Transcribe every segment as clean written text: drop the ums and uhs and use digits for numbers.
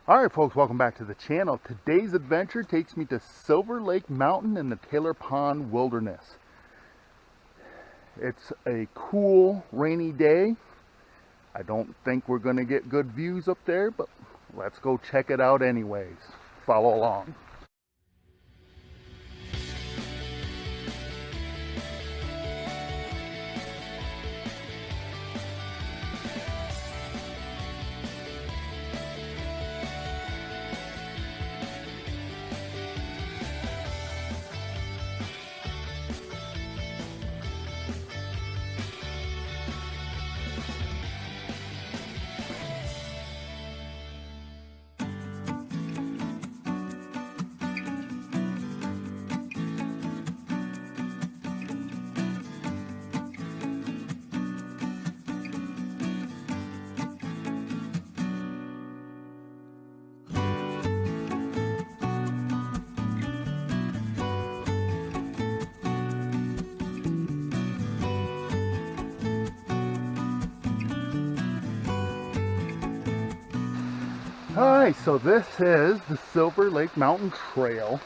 Alright folks, welcome back to the channel. Today's adventure takes me to Silver Lake Mountain in the Taylor Pond Wilderness. It's a cool rainy day. I don't think we're going to get good views up there, but let's go check it out anyways. Follow along. Alright, so this is the Silver Lake Mountain Trail.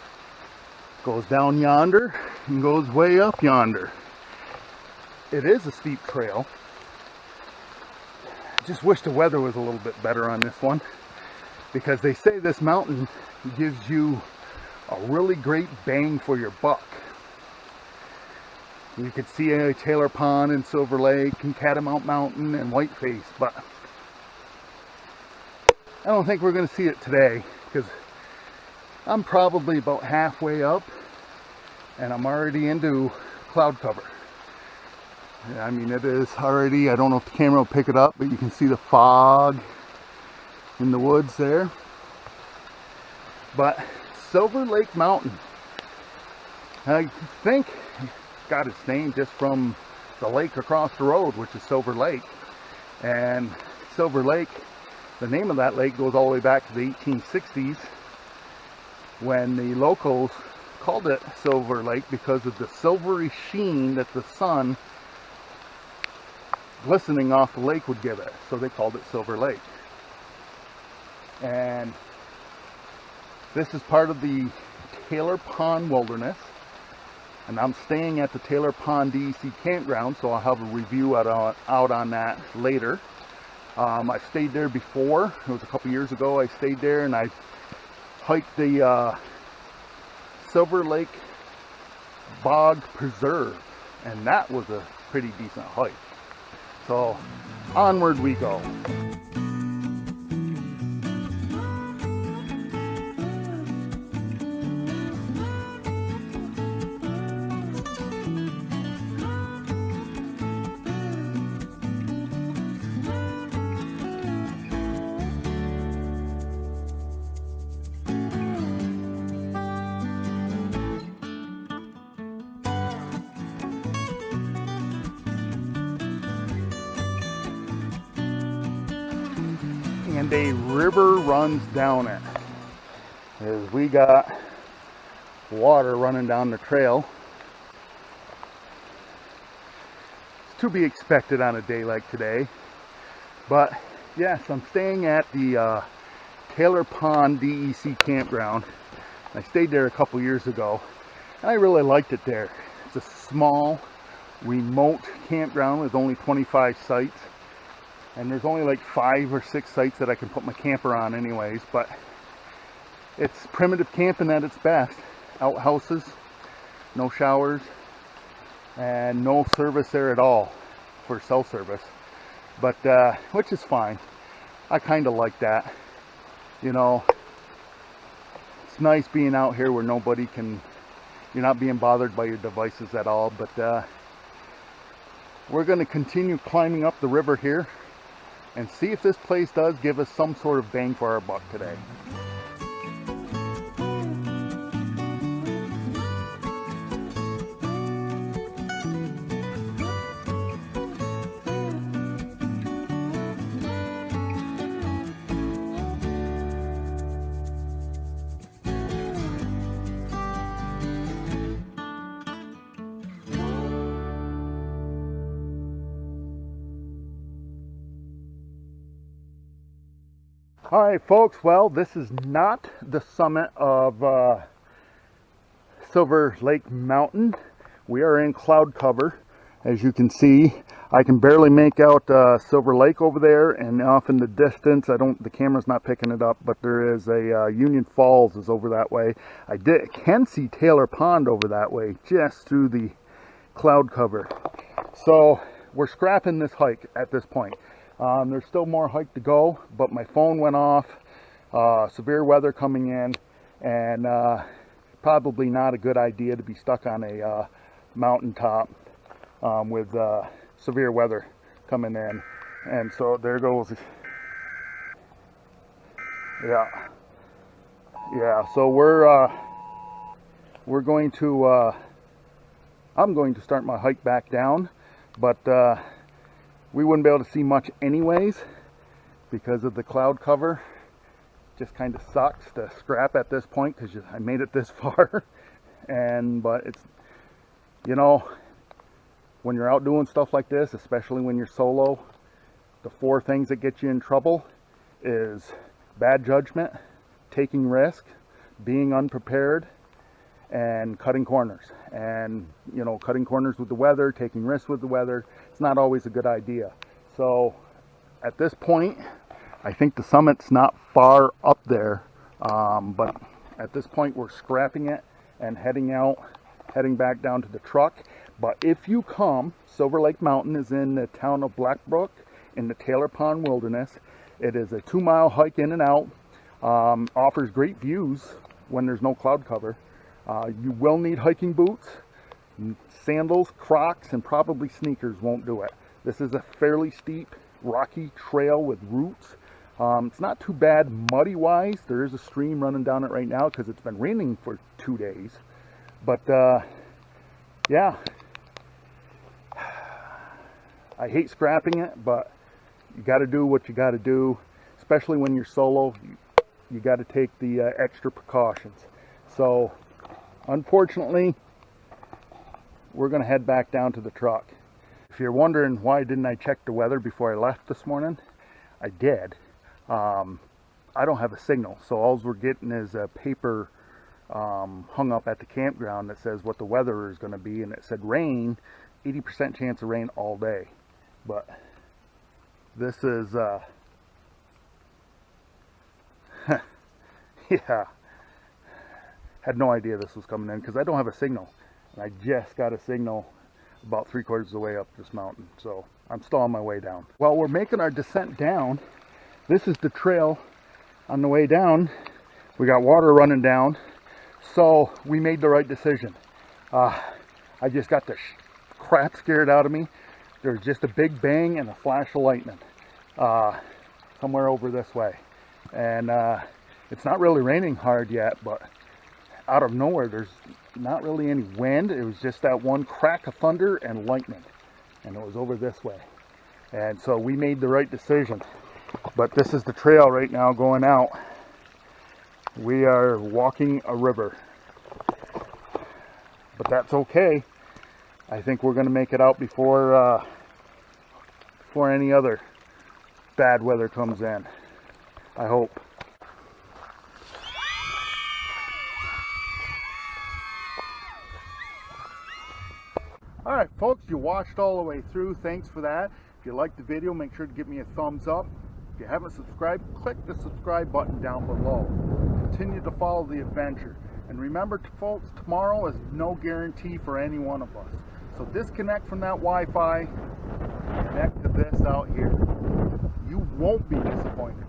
Goes down yonder and goes way up yonder. It is a steep trail. Just wish the weather was a little bit better on this one, because they say this mountain gives you a really great bang for your buck. You could see Taylor Pond and Silver Lake and Catamount Mountain and Whiteface, but I don't think we're going to see it today, because I'm probably about halfway up and I'm already into cloud cover. I mean, it is already, I don't know if the camera will pick it up, but you can see the fog in the woods there. But Silver Lake Mountain, I think got its name just from the lake across the road, which is Silver Lake. And Silver Lake, the name of that lake goes all the way back to the 1860s, when the locals called it Silver Lake because of the silvery sheen that the sun glistening off the lake would give it. So they called it Silver Lake. And this is part of the Taylor Pond Wilderness. And I'm staying at the Taylor Pond DEC Campground, so I'll have a review out on that later. I stayed there before. It was a couple years ago. I stayed there and I hiked the Silver Lake Bog Preserve, and that was a pretty decent hike. So onward we go. And a river runs down it. As we got water running down the trail. It's to be expected on a day like today. But yes, I'm staying at the Taylor Pond DEC Campground. I stayed there a couple years ago and I really liked it there. It's a small, remote campground with only 25 sites. And there's only like 5 or 6 sites that I can put my camper on anyways, but it's primitive camping at its best. Outhouses, no showers, and no service there at all for cell service. But, which is fine. I kind of like that. You know, it's nice being out here where nobody can, you're not being bothered by your devices at all. But we're going to continue climbing up the river here and see if this place does give us some sort of bang for our buck today. All right, folks, well, this is not the summit of Silver Lake Mountain. We are in cloud cover. As you can see, I can barely make out Silver Lake over there, and off in the distance, the camera's not picking it up, but there is a Union Falls is over that way. I can see Taylor Pond over that way, just through the cloud cover. So we're scrapping this hike at this point. There's still more hike to go, but my phone went off, severe weather coming in, and probably not a good idea to be stuck on a mountaintop with severe weather coming in. And so there goes. Yeah, so we're going to I'm going to start my hike back down, but we wouldn't be able to see much anyways because of the cloud cover. Just kind of sucks to scrap at this point because I made it this far. But it's, you know, when you're out doing stuff like this, especially when you're solo, the 4 things that get you in trouble is bad judgment, taking risk, being unprepared, and cutting corners. And, you know, cutting corners with the weather, taking risks with the weather, it's not always a good idea. So at this point, I think the summit's not far up there, but at this point we're scrapping it and heading back down to the truck. But if you come, Silver Lake Mountain is in the town of Blackbrook in the Taylor Pond Wilderness. It is a 2-mile hike in and out. Offers great views when there's no cloud cover. You will need hiking boots. Sandals, Crocs, and probably sneakers won't do it. This is a fairly steep, rocky trail with roots. It's not too bad muddy-wise. There is a stream running down it right now because it's been raining for 2 days. But, yeah. I hate scrapping it, but you got to do what you got to do, especially when you're solo. You got to take the extra precautions. So, unfortunately, we're going to head back down to the truck. If you're wondering why didn't I check the weather before I left this morning, I did. I don't have a signal, so all we're getting is a paper hung up at the campground that says what the weather is going to be, and it said rain, 80% chance of rain all day. But this is yeah, had no idea this was coming in because I don't have a signal, and I just got a signal about 3/4 of the way up this mountain, so I'm still on my way down. While we're making our descent down, this is the trail on the way down. We got water running down, so we made the right decision. I just got the crap scared out of me. There's just a big bang and a flash of lightning somewhere over this way. And it's not really raining hard yet, but out of nowhere, there's not really any wind. It was just that one crack of thunder and lightning, and it was over this way. And so we made the right decision. But this is the trail right now going out. We are walking a river, but that's okay. I think we're going to make it out before any other bad weather comes in. I hope. All right, folks, you watched all the way through. Thanks for that. If you liked the video, make sure to give me a thumbs up. If you haven't subscribed, click the subscribe button down below. Continue to follow the adventure. And remember, folks, tomorrow is no guarantee for any one of us. So disconnect from that Wi-Fi, connect to this out here. You won't be disappointed.